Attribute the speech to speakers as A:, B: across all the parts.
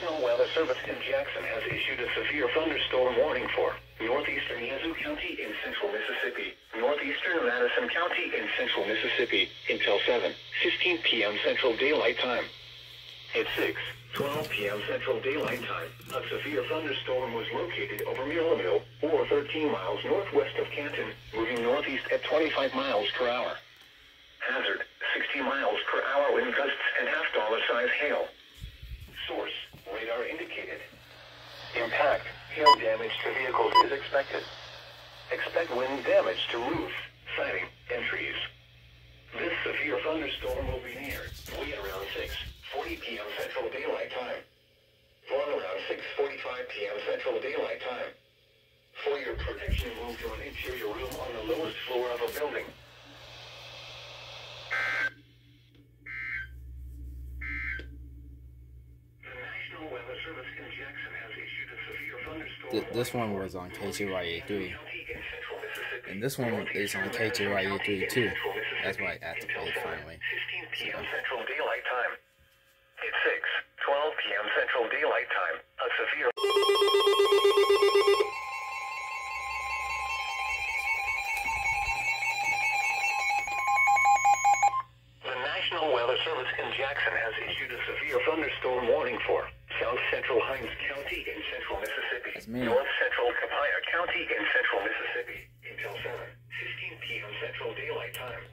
A: National Weather Service in Jackson has issued a severe thunderstorm warning for northeastern Yazoo County in central Mississippi, northeastern Madison County in central Mississippi, until 7:15 p.m. Central Daylight Time. At 6:12 p.m. Central Daylight Time, a severe thunderstorm was located over Millville, or 13 miles northwest of Canton, moving northeast at 25 miles per hour. Hazard, 60 miles per hour wind gusts and half-dollar-size hail. Source, radar indicated. Impact, hail damage to vehicles is expected. Expect wind damage to roofs, siding, and trees. This severe thunderstorm will be near, wind around 6:40 p.m. Central Daylight Time. Blowing around 6:45 p.m. Central Daylight Time. For your protection, move to an interior room on the lowest floor of a building.
B: This one was on KJYA3, and this one is on KJYA3 too. That's why I activated finally.
A: 15 p.m. Central Daylight Time. At 6:12 p.m. Central Daylight Time, a severe... The National Weather Service in Jackson has issued a severe thunderstorm warning for South Central Hines County in central Mississippi, North Central Copiah County in central Mississippi, until 7:15 p.m. Central Daylight Time.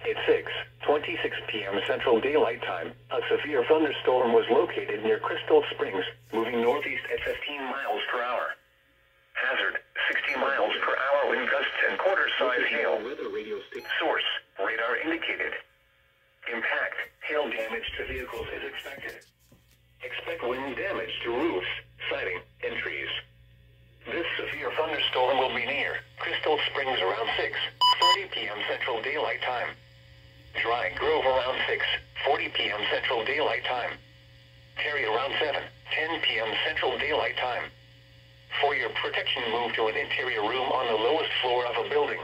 A: At 6:26 p.m. Central Daylight Time, a severe thunderstorm was located near Crystal Springs, moving northeast at 15 miles per hour. Hazard, 60 miles per hour wind gusts and quarter-size hail. Source, radar indicated. Impact, hail damage to vehicles is expected. Expect wind damage to roofs, siding, and trees. This severe thunderstorm will be near Crystal Springs around 6:30 p.m. Central Daylight Time. Dry Grove around 6:40 p.m. Central Daylight Time. Terry around 7:10 p.m. Central Daylight Time. For your protection, move to an interior room on the lowest floor of a building.